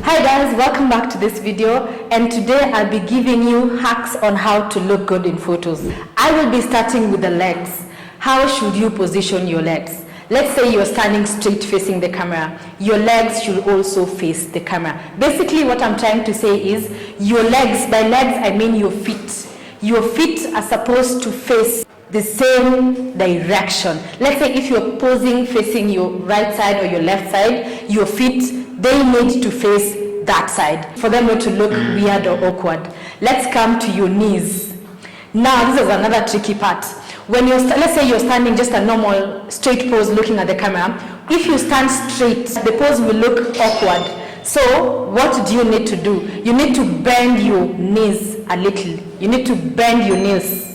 Hi guys, welcome back to this video, and today I'll be giving you hacks on how to look good in photos. I will be starting with the legs. How should you position your legs? Let's say you're standing straight facing the camera. Your legs should also face the camera. Basically what I'm trying to say is your legs, by legs I mean your feet. Your feet are supposed to face the same direction. Let's say if you're posing facing your right side or your left side, your feet, they need to face that side for them not to look weird or awkward. Let's come to your knees. Now this is another tricky part. When you're, let's say you're standing just a normal straight pose looking at the camera, if you stand straight, the pose will look awkward. So what do you need to do? You need to bend your knees a little. You need to bend your knees.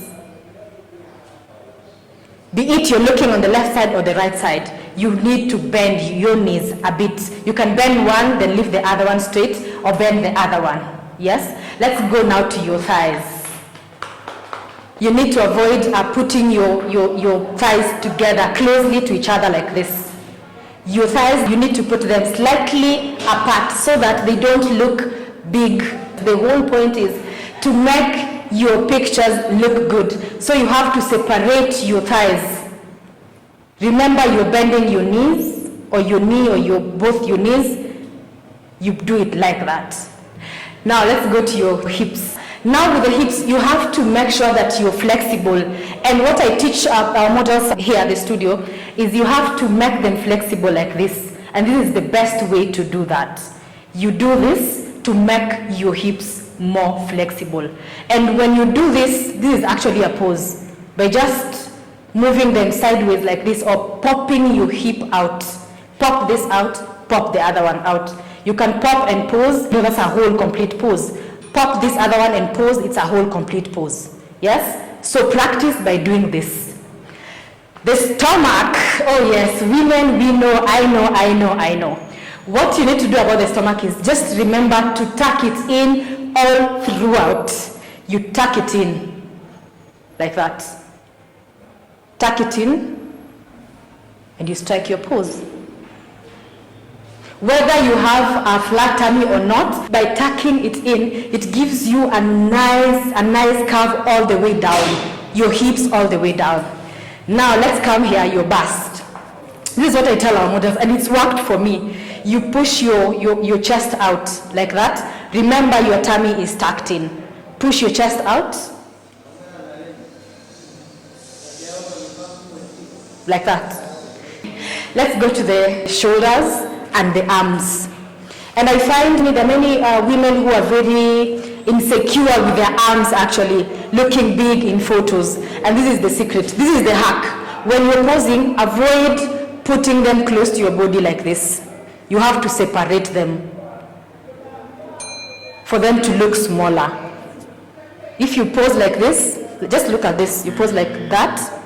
Be it you're looking on the left side or the right side, you need to bend your knees a bit. You can bend one, then leave the other one straight, or bend the other one. Yes? Let's go now to your thighs. You need to avoid putting your thighs together closely to each other like this. Your thighs, you need to put them slightly apart so that they don't look big. The whole point is to make your pictures look good. So you have to separate your thighs. Remember, you're bending your knees, or your knee, or both your knees. You do it like that. Now let's go to your hips. Now with the hips, you have to make sure that you're flexible. And what I teach our models here at the studio is you have to make them flexible like this. And this is the best way to do that. You do this to make your hips more flexible. And when you do this, this is actually a pose. By just moving them sideways like this, or popping your hip out. Pop this out, pop the other one out. You can pop and pose, no, that's a whole complete pose. Pop this other one and pose, it's a whole complete pose. Yes? So practice by doing this. The stomach, oh yes, women, we know, I know. What you need to do about the stomach is just remember to tuck it in all throughout. You tuck it in like that. Tuck it in and you strike your pose. Whether you have a flat tummy or not, by tucking it in, it gives you a nice curve all the way down, your hips all the way down. Now let's come here, your bust. This is what I tell our models, and it's worked for me. You push your chest out like that. Remember, your tummy is tucked in. Push your chest out like that. Let's go to the shoulders and the arms. And I find there are many women who are very insecure with their arms actually looking big in photos. And this is the secret. This is the hack. When you're posing, avoid putting them close to your body like this. You have to separate them for them to look smaller. If you pose like this, just look at this. You pose like that,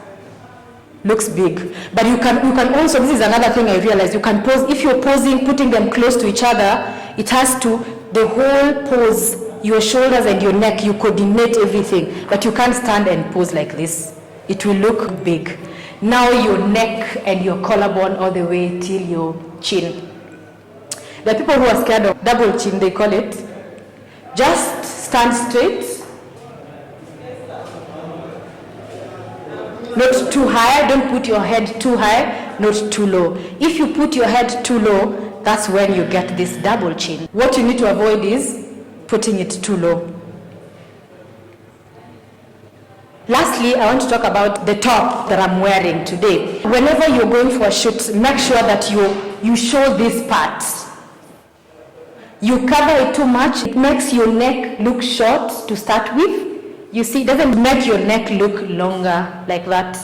looks big. But you can also, this is another thing I realized, you can pose, if you're posing, putting them close to each other, it has to, the whole pose, your shoulders and your neck, you coordinate everything. But you can't stand and pose like this. It will look big. Now your neck and your collarbone all the way till your chin. The people who are scared of double chin, they call it. Just stand straight. Not too high, don't put your head too high, not too low. If you put your head too low, that's when you get this double chin. What you need to avoid is putting it too low. Lastly, I want to talk about the top that I'm wearing today. Whenever you're going for a shoot, make sure that you show this part. You cover it too much, it makes your neck look short to start with. You see, it doesn't make your neck look longer like that.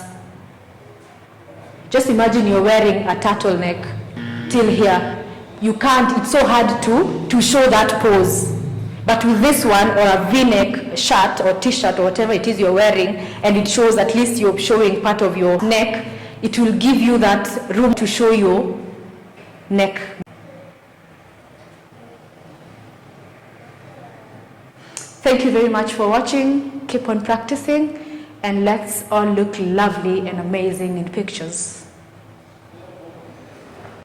Just imagine you're wearing a turtleneck till here. You can't, it's so hard to show that pose. But with this one, or a V-neck shirt or t-shirt or whatever it is you're wearing, and it shows, at least you're showing part of your neck, it will give you that room to show your neck. Thank you very much for watching. Keep on practicing, and let's all look lovely and amazing in pictures.